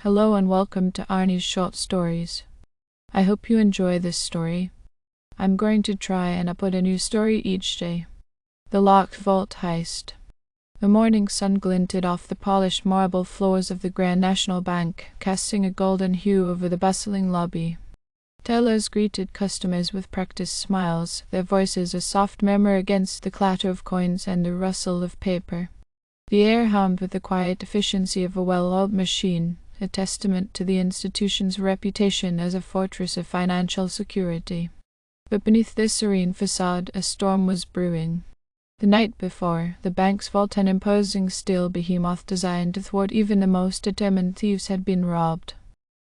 Hello and welcome to Arnie's Short Stories. I hope you enjoy this story. I'm going to try and upload a new story each day. The Locked Vault Heist. The morning sun glinted off the polished marble floors of the Grand National Bank, casting a golden hue over the bustling lobby. Tellers greeted customers with practiced smiles, their voices a soft murmur against the clatter of coins and the rustle of paper. The air hummed with the quiet efficiency of a well-oiled machine, a testament to the institution's reputation as a fortress of financial security. But beneath this serene facade, a storm was brewing. The night before, the bank's vault, an imposing steel behemoth designed to thwart even the most determined thieves, had been robbed.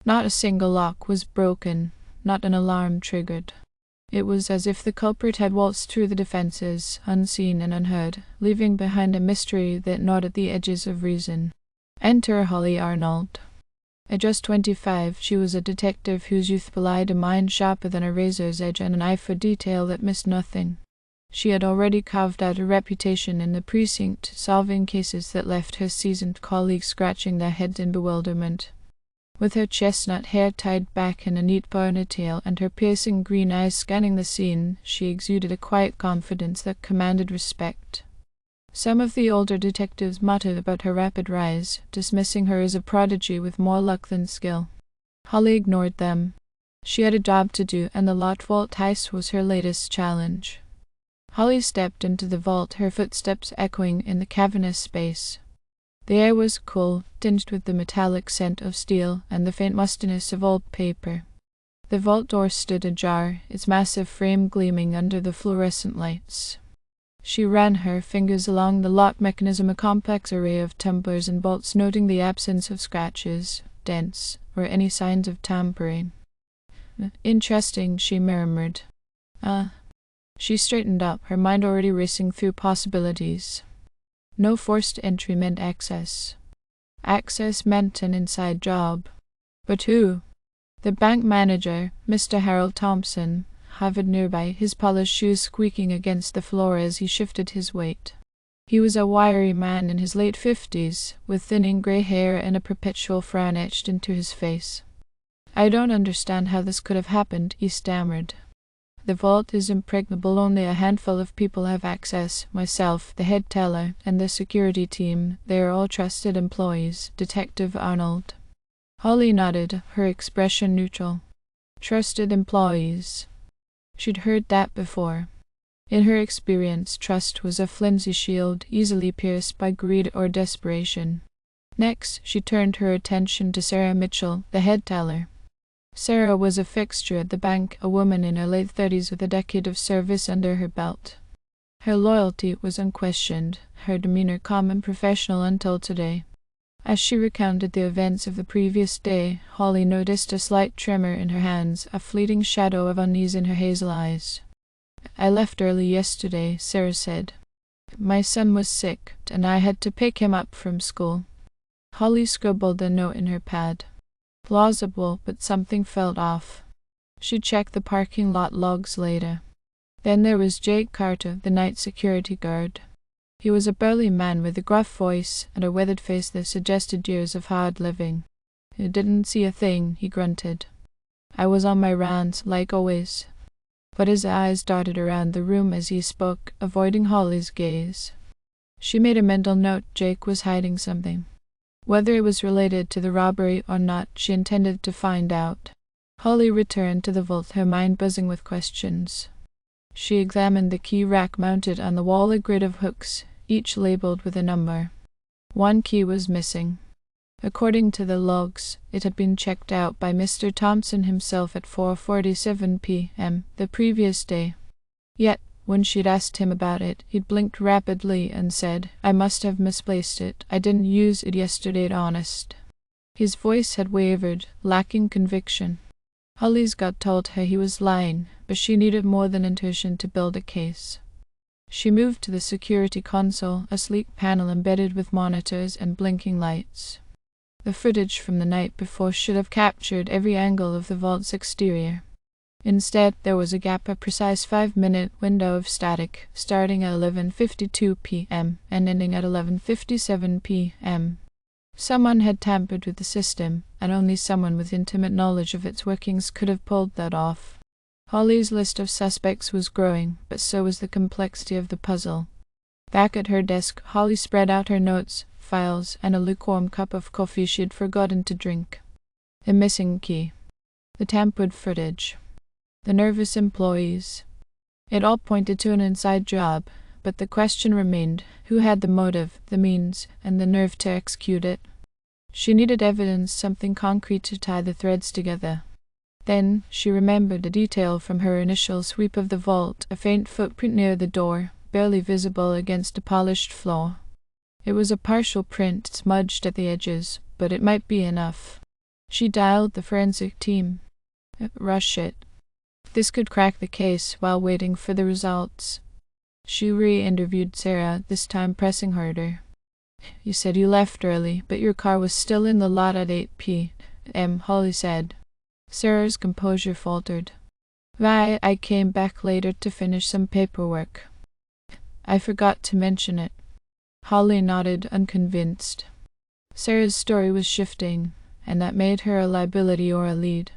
Not a single lock was broken, not an alarm triggered. It was as if the culprit had waltzed through the defenses, unseen and unheard, leaving behind a mystery that gnawed at the edges of reason. Enter Holly Arnold. At just 25, she was a detective whose youth belied a mind sharper than a razor's edge and an eye for detail that missed nothing. She had already carved out a reputation in the precinct, solving cases that left her seasoned colleagues scratching their heads in bewilderment. With her chestnut hair tied back in a neat ponytail and her piercing green eyes scanning the scene, she exuded a quiet confidence that commanded respect. Some of the older detectives muttered about her rapid rise, dismissing her as a prodigy with more luck than skill. Holly ignored them. She had a job to do, and the Locked Vault Heist was her latest challenge. Holly stepped into the vault, her footsteps echoing in the cavernous space. The air was cool, tinged with the metallic scent of steel and the faint mustiness of old paper. The vault door stood ajar, its massive frame gleaming under the fluorescent lights. She ran her fingers along the lock mechanism, a complex array of tumblers and bolts, noting the absence of scratches, dents, or any signs of tampering. "Interesting," she murmured. She straightened up, her mind already racing through possibilities. No forced entry meant access. Access meant an inside job. But who? The bank manager, Mr. Harold Thompson, hovered nearby, his polished shoes squeaking against the floor as he shifted his weight. He was a wiry man in his late 50s, with thinning grey hair and a perpetual frown etched into his face. "I don't understand how this could have happened," he stammered. "The vault is impregnable. Only a handful of people have access. Myself, the head teller, and the security team. They are all trusted employees. Detective Arnold." Holly nodded, her expression neutral. Trusted employees. She'd heard that before. In her experience, trust was a flimsy shield, easily pierced by greed or desperation. Next, she turned her attention to Sarah Mitchell, the head teller. Sarah was a fixture at the bank, a woman in her late 30s with a decade of service under her belt. Her loyalty was unquestioned, her demeanor calm and professional until today. As she recounted the events of the previous day, Holly noticed a slight tremor in her hands, a fleeting shadow of unease in her hazel eyes. "I left early yesterday," Sarah said. "My son was sick, and I had to pick him up from school." Holly scribbled a note in her pad. Plausible, but something felt off. She'd check the parking lot logs later. Then there was Jake Carter, the night security guard. He was a burly man with a gruff voice and a weathered face that suggested years of hard living. "I didn't see a thing," he grunted. "I was on my rounds, like always." But his eyes darted around the room as he spoke, avoiding Holly's gaze. She made a mental note. Jake was hiding something. Whether it was related to the robbery or not, she intended to find out. Holly returned to the vault, her mind buzzing with questions. She examined the key rack mounted on the wall, a grid of hooks, each labeled with a number. One key was missing. According to the logs, it had been checked out by Mr. Thompson himself at 4:47 p.m. the previous day. Yet, when she'd asked him about it, he'd blinked rapidly and said, "I must have misplaced it. I didn't use it yesterday, honest." His voice had wavered, lacking conviction. Holly's gut told her he was lying, but she needed more than intuition to build a case. She moved to the security console, a sleek panel embedded with monitors and blinking lights. The footage from the night before should have captured every angle of the vault's exterior. Instead, there was a gap, a precise 5-minute window of static, starting at 11:52 p.m. and ending at 11:57 p.m. Someone had tampered with the system, and only someone with intimate knowledge of its workings could have pulled that off. Holly's list of suspects was growing, but so was the complexity of the puzzle. Back at her desk, Holly spread out her notes, files, and a lukewarm cup of coffee she'd forgotten to drink. A missing key. The tampered footage. The nervous employees. It all pointed to an inside job, but the question remained, who had the motive, the means, and the nerve to execute it? She needed evidence, something concrete to tie the threads together. Then she remembered a detail from her initial sweep of the vault, a faint footprint near the door, barely visible against the polished floor. It was a partial print, smudged at the edges, but it might be enough. She dialed the forensic team. Rush it. This could crack the case while waiting for the results. She re-interviewed Sarah, this time pressing harder. You said you left early, but your car was still in the lot at 8 p.m., Holly said. Sarah's composure faltered. Why, I came back later to finish some paperwork. I forgot to mention it. Holly nodded, unconvinced. Sarah's story was shifting, and that made her a liability or a lead.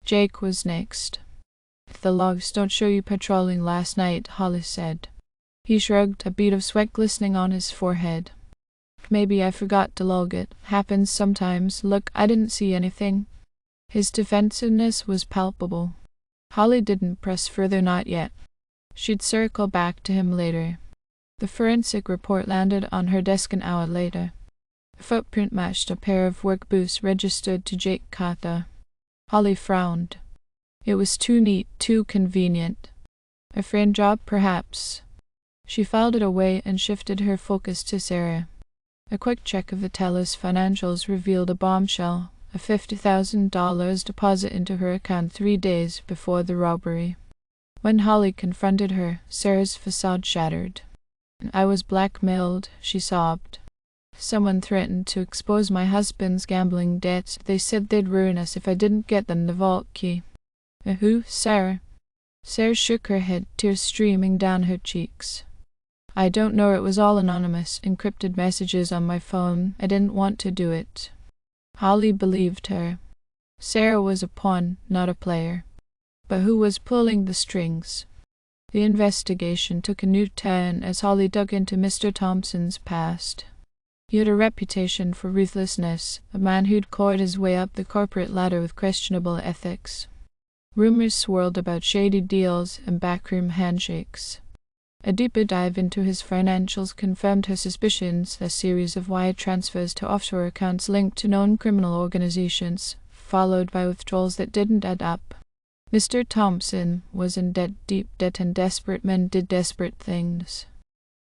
Jake was next. The logs don't show you patrolling last night, Holly said. He shrugged, a bead of sweat glistening on his forehead. Maybe I forgot to log it. Happens sometimes. Look, I didn't see anything. His defensiveness was palpable. Holly didn't press further, not yet. She'd circle back to him later. The forensic report landed on her desk an hour later. The footprint matched a pair of work boots registered to Jake Carter. Holly frowned. It was too neat, too convenient. A friend job, perhaps. She filed it away and shifted her focus to Sarah. A quick check of the teller's financials revealed a bombshell, a $50,000 deposit into her account 3 days before the robbery. When Holly confronted her, Sarah's facade shattered. I was blackmailed, she sobbed. Someone threatened to expose my husband's gambling debts. They said they'd ruin us if I didn't get them the vault key. Who? Sarah? Sarah shook her head, tears streaming down her cheeks. I don't know, it was all anonymous, encrypted messages on my phone. I didn't want to do it. Holly believed her. Sarah was a pawn, not a player. But who was pulling the strings? The investigation took a new turn as Holly dug into Mr. Thompson's past. He had a reputation for ruthlessness, a man who'd clawed his way up the corporate ladder with questionable ethics. Rumors swirled about shady deals and backroom handshakes. A deeper dive into his financials confirmed her suspicions, a series of wire transfers to offshore accounts linked to known criminal organizations, followed by withdrawals that didn't add up. Mr. Thompson was in debt, deep debt, and desperate men did desperate things.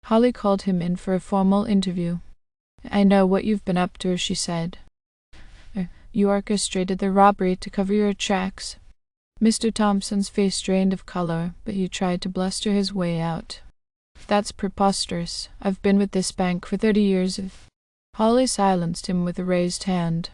Holly called him in for a formal interview. I know what you've been up to, she said. You orchestrated the robbery to cover your tracks. Mr. Thompson's face drained of color, but he tried to bluster his way out. That's preposterous. I've been with this bank for 30 years. Holly silenced him with a raised hand.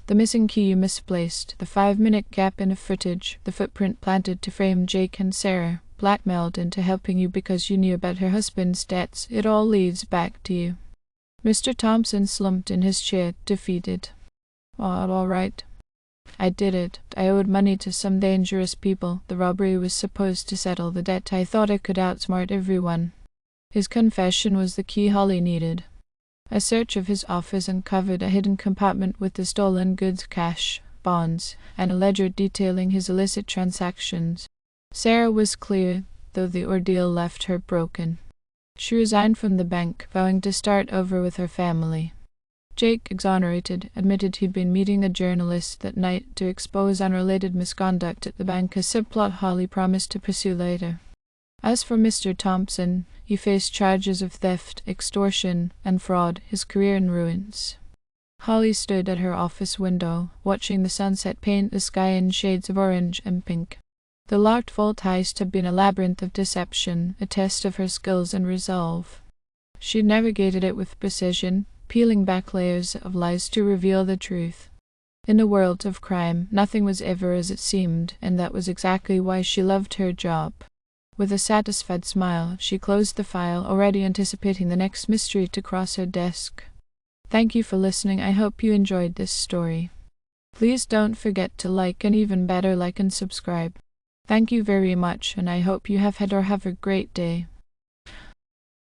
The missing key you misplaced, the 5-minute gap in the footage, the footprint planted to frame Jake and Sarah, blackmailed into helping you because you knew about her husband's debts, it all leads back to you. Mr. Thompson slumped in his chair, defeated. All right. I did it. I owed money to some dangerous people. The robbery was supposed to settle the debt. I thought I could outsmart everyone. His confession was the key Holly needed. A search of his office uncovered a hidden compartment with the stolen goods, cash, bonds, and a ledger detailing his illicit transactions. Sarah was clear, though the ordeal left her broken. She resigned from the bank, vowing to start over with her family. Jake, exonerated, admitted he'd been meeting a journalist that night to expose unrelated misconduct at the bank, a subplot Holly promised to pursue later. As for Mr. Thompson, he faced charges of theft, extortion, and fraud, his career in ruins. Holly stood at her office window, watching the sunset paint the sky in shades of orange and pink. The locked vault heist had been a labyrinth of deception, a test of her skills and resolve. She navigated it with precision, peeling back layers of lies to reveal the truth. In a world of crime, nothing was ever as it seemed, and that was exactly why she loved her job. With a satisfied smile, she closed the file, already anticipating the next mystery to cross her desk. Thank you for listening. I hope you enjoyed this story. Please don't forget to like, and even better, like and subscribe. Thank you very much, and I hope you have had a great day.